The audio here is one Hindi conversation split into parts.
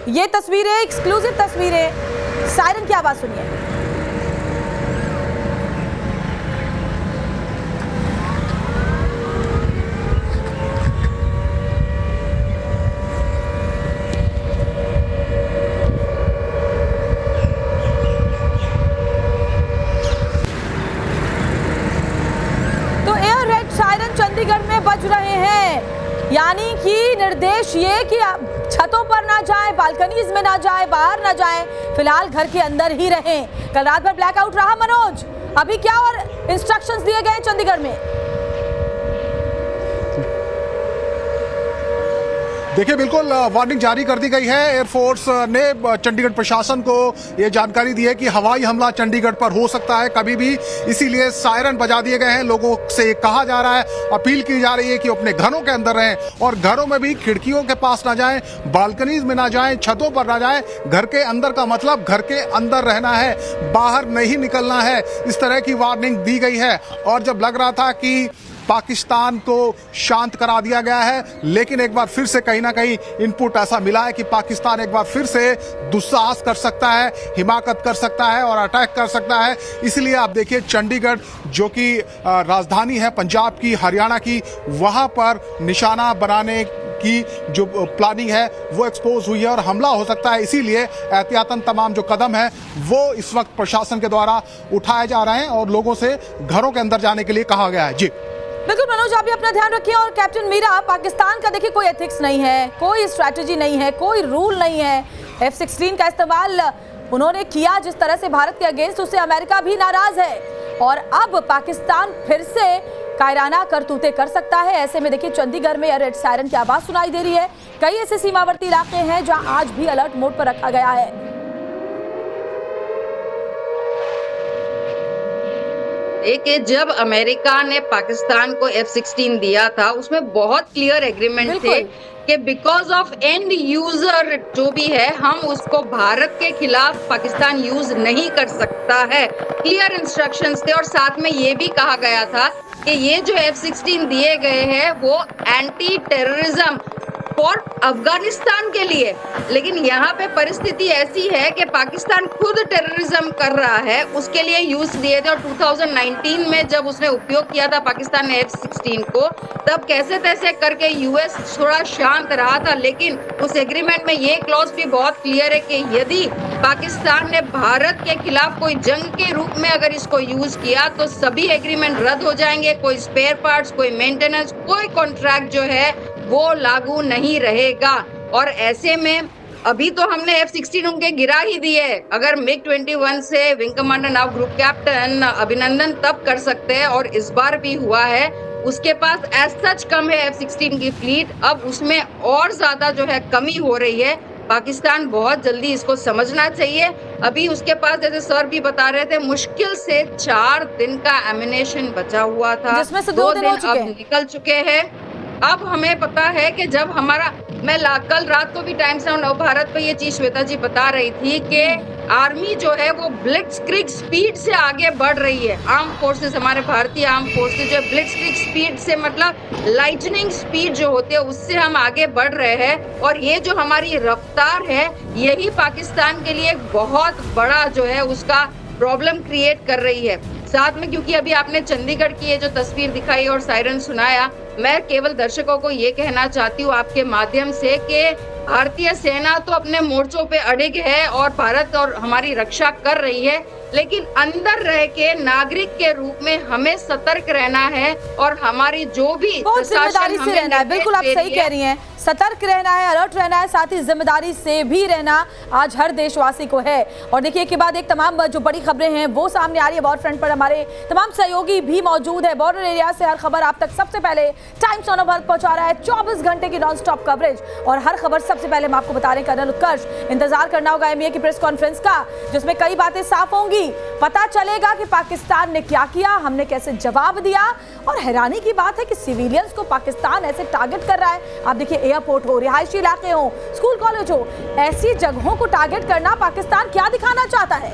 ये तस्वीरें, एक्सक्लूसिव तस्वीरें, सायरन की आवाज सुनिए। तो एयर रेड सायरन चंडीगढ़ में बज रहे हैं, यानी कि निर्देश ये कि छतों पर ना जाएं, बालकनीज में ना जाएं, बाहर ना जाएं, फिलहाल घर के अंदर ही रहें। कल रात भर ब्लैकआउट रहा मनोज, अभी क्या और इंस्ट्रक्शंस दिए गए हैं चंडीगढ़ में? देखिए, बिल्कुल वार्निंग जारी कर दी गई है। एयरफोर्स ने चंडीगढ़ प्रशासन को ये जानकारी दी है कि हवाई हमला चंडीगढ़ पर हो सकता है कभी भी, इसीलिए सायरन बजा दिए गए हैं। लोगों से कहा जा रहा है, अपील की जा रही है कि अपने घरों के अंदर रहें और घरों में भी खिड़कियों के पास ना जाएं, बालकनीज में ना जाएं, छतों पर ना जाएं। घर के अंदर का मतलब घर के अंदर रहना है, बाहर नहीं निकलना है, इस तरह की वार्निंग दी गई है। और जब लग रहा था कि पाकिस्तान को शांत करा दिया गया है, लेकिन एक बार फिर से कहीं ना कहीं इनपुट ऐसा मिला है कि पाकिस्तान एक बार फिर से दुस्साहस कर सकता है, हिमाकत कर सकता है और अटैक कर सकता है। इसलिए आप देखिए, चंडीगढ़ जो कि राजधानी है पंजाब की, हरियाणा की, वहां पर निशाना बनाने की जो प्लानिंग है वो एक्सपोज हुई है और हमला हो सकता है। इसीलिए एहतियातन तमाम जो कदम है वो इस वक्त प्रशासन के द्वारा उठाए जा रहे हैं और लोगों से घरों के अंदर जाने के लिए कहा गया है। जी बिल्कुल मनोज, आप भी अपना ध्यान रखिए। और कैप्टन मीरा, पाकिस्तान का देखिए कोई एथिक्स नहीं है, कोई स्ट्रैटेजी नहीं है, कोई रूल नहीं है। F-16 का इस्तेमाल उन्होंने किया जिस तरह से भारत के अगेंस्ट, उससे अमेरिका भी नाराज है और अब पाकिस्तान फिर से कायराना करतूतें कर सकता है। ऐसे में देखिए, चंडीगढ़ में रेड सायरन की आवाज सुनाई दे रही है। कई ऐसे सीमावर्ती इलाके हैं जहां आज भी अलर्ट मोड पर रखा गया है। कि जब अमेरिका ने पाकिस्तान को F-16 दिया था, उसमें बहुत क्लियर एग्रीमेंट थे कि बिकॉज ऑफ एंड यूजर जो भी है, हम उसको भारत के खिलाफ पाकिस्तान यूज नहीं कर सकता है। क्लियर इंस्ट्रक्शंस थे और साथ में ये भी कहा गया था कि ये जो F-16 दिए गए हैं वो एंटी टेररिज्म फॉर अफगानिस्तान के लिए। लेकिन यहाँ पे परिस्थिति ऐसी है कि पाकिस्तान खुद टेररिज्म कर रहा है, उसके लिए यूज दिए थे। और 2019 में जब उसने उपयोग किया था पाकिस्तान ने F-16 को, तब कैसे तैसे करके यूएस थोड़ा शांत रहा था। लेकिन उस एग्रीमेंट में ये क्लॉज भी बहुत क्लियर है कि यदि पाकिस्तान ने भारत के खिलाफ कोई जंग के रूप में अगर इसको यूज किया तो सभी एग्रीमेंट रद्द हो जाएंगे। कोई स्पेयर पार्ट्स, कोई मेंटेनेंस, कोई कॉन्ट्रैक्ट जो है वो लागू नहीं रहेगा। और ऐसे में अभी तो हमने F-16 उनके गिरा ही दिए। अगर MiG-21 से विंग कमांडर नाव ग्रुप कैप्टन अभिनंदन तब कर सकते हैं और इस बार भी हुआ है। उसके पास एज सच कम है F-16 की फ्लीट, अब उसमें और ज्यादा जो है कमी हो रही है। पाकिस्तान बहुत जल्दी इसको समझना चाहिए। अभी उसके पास, जैसे सर भी बता रहे थे, मुश्किल से 4 दिन का एमिनेशन बचा हुआ था, जिसमें से 2 दिन अब निकल चुके हैं। अब हमें पता है कि जब हमारा, मैं कल रात को भी टाइम्स ऑफ नवभारत पे ये चीज श्वेता जी बता रही थी कि आर्मी जो है वो ब्लिट्जक्रिग स्पीड से आगे बढ़ रही है। आर्म फोर्सेस, हमारे भारतीय आर्म फोर्सेस जो ब्लिट्जक्रिग स्पीड से मतलब लाइटनिंग स्पीड जो होती है उससे हम आगे बढ़ रहे हैं। और ये जो हमारी रफ्तार है, यही पाकिस्तान के लिए बहुत बड़ा जो है उसका प्रॉब्लम क्रिएट कर रही है। साथ में, क्योंकि अभी आपने चंडीगढ़ की ये जो तस्वीर दिखाई और सायरन सुनाया, मैं केवल दर्शकों को ये कहना चाहती हूँ आपके माध्यम से कि भारतीय सेना तो अपने मोर्चों पे अड़िग है और भारत और हमारी रक्षा कर रही है, लेकिन अंदर रह के नागरिक के रूप में हमें सतर्क रहना है और हमारी जो भी बहुत जिम्मेदारी से रहना है। बिल्कुल आप सही कह रही हैं, सतर्क रहना है, अलर्ट रहना है, साथ ही जिम्मेदारी से भी रहना आज हर देशवासी को है। और देखिए, एक के बाद एक तमाम जो बड़ी खबरें हैं वो सामने आ रही है। बॉर्डर फ्रंट पर हमारे तमाम सहयोगी भी मौजूद है। बॉर्डर एरिया से हर खबर आप तक सबसे पहले टाइम्स ऑफ नवभारत पहुंचा रहा है। 24 घंटे की नॉन स्टॉप कवरेज और हर खबर सबसे पहले हम आपको बता रहे हैं। कर्नल उत्कर्ष, इंतजार करना होगा एमईए की प्रेस कॉन्फ्रेंस का, जिसमें कई बातें साफ होंगी। पता चलेगा कि पाकिस्तान ने क्या किया, हमने कैसे जवाब दिया। और हैरानी की बात है कि सिविलियंस को पाकिस्तान ऐसे टारगेट कर रहा है। आप देखिए, एयरपोर्ट हो, रिहायशी इलाके हो, स्कूल कॉलेज हो, ऐसी जगहों को टारगेट करना पाकिस्तान क्या दिखाना चाहता है?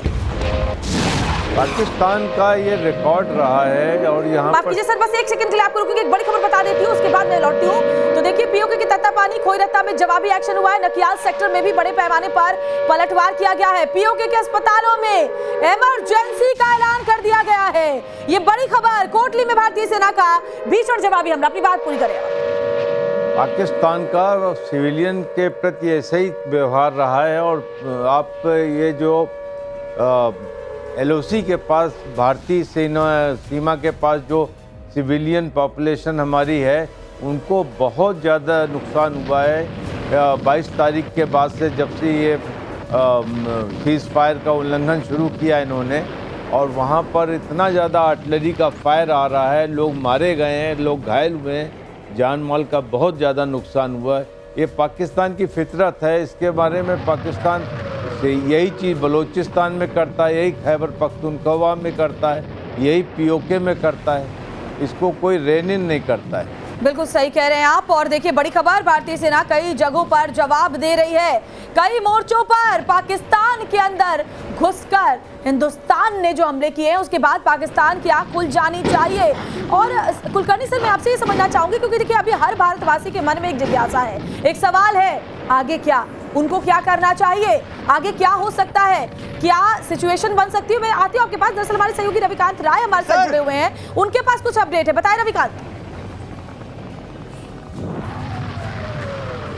पाकिस्तान का ये रिकॉर्ड रहा है और यहाँ माफ पर कीजिए सर, बस एक सेकंड के लिए आपको रुकूंगी, एक बड़ी खबर बता देती हूँ, उसके बाद मैं लौटती हूँ। तो देखिए, पीओके की तत्तापानी खोईरत्ता में जवाबी एक्शन हुआ है। नकियाल सेक्टर में भी बड़े पैमाने पर पलटवार किया गया है। पीओके के अस्पतालों में इमरजेंसी का ऐलान कर दिया गया है। ये बड़ी खबर, कोटली में भारतीय सेना का भीषण जवाबी हमला। अपनी बात पूरी करें। पाकिस्तान का सिविलियन के प्रति ऐसे ही व्यवहार रहा है और आप ये जो LOC के पास, भारतीय सीमा के पास जो सिविलियन पॉपुलेशन हमारी है, उनको बहुत ज़्यादा नुकसान हुआ है। 22 तारीख के बाद से, जब से ये सीज़ फायर का उल्लंघन शुरू किया इन्होंने, और वहाँ पर इतना ज़्यादा आर्टिलरी का फायर आ रहा है, लोग मारे गए हैं, लोग घायल हुए हैं, जान माल का बहुत ज़्यादा नुकसान हुआ है। ये पाकिस्तान की फितरत है। इसके बारे में पाकिस्तान से यही चीज़ बलूचिस्तान में करता है, यही खैबर पख्तूनख्वा में करता है, यही POK में करता है। इसको कोई रेनिन नहीं करता है। बिल्कुल सही कह रहे हैं आप। और देखिए, बड़ी खबर, भारतीय सेना कई जगहों पर जवाब दे रही है। कई मोर्चों पर पाकिस्तान के अंदर घुसकर हिंदुस्तान ने जो हमले किए हैं, उसके बाद पाकिस्तान की आंख खुल जानी चाहिए। और कुलकर्णी सर, मैं आपसे ये समझना चाहूंगी, क्योंकि देखिए अभी हर भारतवासी के मन में एक जिज्ञासा है, एक सवाल है, आगे क्या, उनको क्या करना चाहिए, आगे क्या हो सकता है, क्या सिचुएशन बन सकती है। मैं आती हूँ आपके पास। दरअसल हमारे सहयोगी रविकांत राय हमारे साथ जुड़े हुए हैं, उनके पास कुछ अपडेट है। बताएं रविकांत।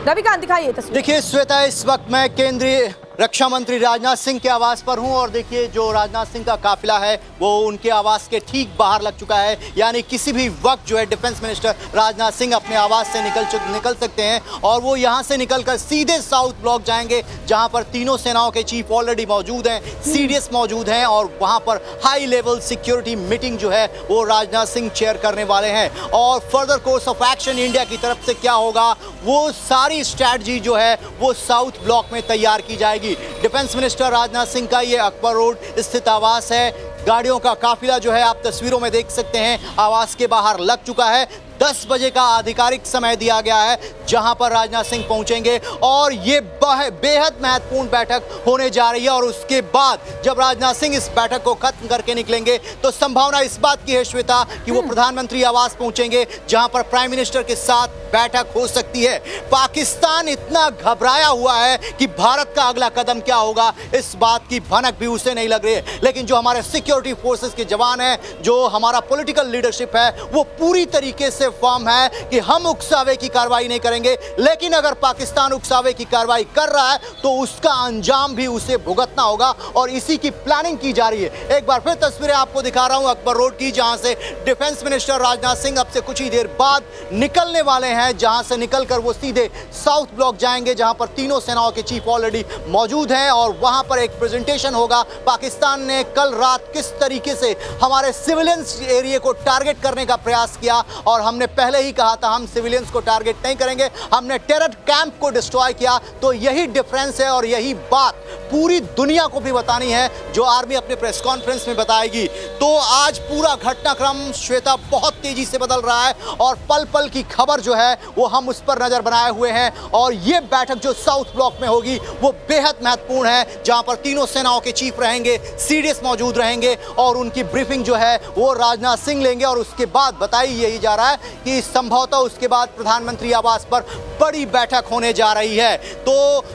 रविकांत, दिखाइए तस्वीर। देखिए श्वेता, इस वक्त मैं केंद्रीय रक्षा मंत्री राजनाथ सिंह के आवास पर हूं और देखिए जो राजनाथ सिंह का काफिला है वो उनके आवास के ठीक बाहर लग चुका है। यानी किसी भी वक्त जो है डिफेंस मिनिस्टर राजनाथ सिंह अपने आवास से निकल सकते हैं और वो यहां से निकलकर सीधे साउथ ब्लॉक जाएंगे, जहां पर तीनों सेनाओं के चीफ ऑलरेडी मौजूद हैं, CDS मौजूद हैं और वहां पर हाई लेवल सिक्योरिटी मीटिंग जो है वो राजनाथ सिंह चेयर करने वाले हैं। और further course of action India की तरफ से क्या होगा, वो सारी स्ट्रैटेजी जो है वो साउथ ब्लॉक में तैयार की जाएगी। डिफेंस मिनिस्टर राजनाथ सिंह का ये अकबर रोड स्थित आवास है। गाड़ियों का काफिला जो है आप तस्वीरों में देख सकते हैं, आवास के बाहर लग चुका है। 10 बजे का आधिकारिक समय दिया गया है जहां पर राजनाथ सिंह पहुंचेंगे और ये बेहद महत्वपूर्ण बैठक होने जा रही है। और उसके बाद जब राजनाथ सिंह इस बैठक को खत्म करके निकलेंगे तो संभावना इस बात की है श्वेता कि वो प्रधानमंत्री आवास पहुंचेंगे, जहां पर प्राइम मिनिस्टर के साथ बैठक हो सकती है। पाकिस्तान इतना घबराया हुआ है कि भारत का अगला कदम क्या होगा, इस बात की भनक भी उसे नहीं लग रही है। लेकिन जो हमारे सिक्योरिटी फोर्सेस के जवान हैं, जो हमारा पॉलिटिकल लीडरशिप है, वो पूरी तरीके से फर्म है कि हम उकसावे की कार्रवाई नहीं करेंगे। लेकिन अगर पाकिस्तान उकसावे की कार्रवाई कर रहा है तो उसका अंजाम भी उसे भुगतना होगा और इसी की प्लानिंग की जा रही है। एक बार फिर तस्वीरें आपको दिखा रहा हूं अकबर रोड की, जहां से डिफेंस मिनिस्टर राजनाथ सिंह अब से कुछ ही देर बाद निकलने वाले हैं, जहां से निकलकर वो सीधे साउथ ब्लॉक जाएंगे, जहां पर तीनों सेनाओं के चीफ ऑलरेडी मौजूद हैं और वहां पर एक प्रेजेंटेशन होगा। पाकिस्तान ने कल रात किस तरीके से हमारे सिविलियंस एरिया को टारगेट करने का प्रयास किया, और हमने पहले ही कहा था हम सिविलियंस को टारगेट नहीं करेंगे, हमने टेरर कैंप को डिस्ट्रॉय किया। तो यही डिफरेंस है और यही बात पूरी दुनिया को भी बतानी है, जो आर्मी अपने प्रेस कॉन्फ्रेंस में बताएगी। तो आज पूरा घटनाक्रम श्वेता बहुत तेजी से बदल रहा है और पल पल की खबर जो है वो हम उस पर नजर बनाए हुए हैं। और ये बैठक जो साउथ ब्लॉक में होगी वो बेहद महत्वपूर्ण है, जहां पर तीनों सेनाओं के चीफ रहेंगे, CDS मौजूद रहेंगे और उनकी ब्रीफिंग जो है वो राजनाथ सिंह लेंगे। और उसके बाद बताई यही जा रहा है कि संभवतः उसके बाद प्रधानमंत्री आवास पर बड़ी बैठक होने जा रही है। तो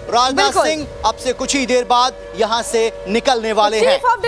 राजनाथ सिंह अब से कुछ ही देर बाद यहां से निकलने वाले हैं।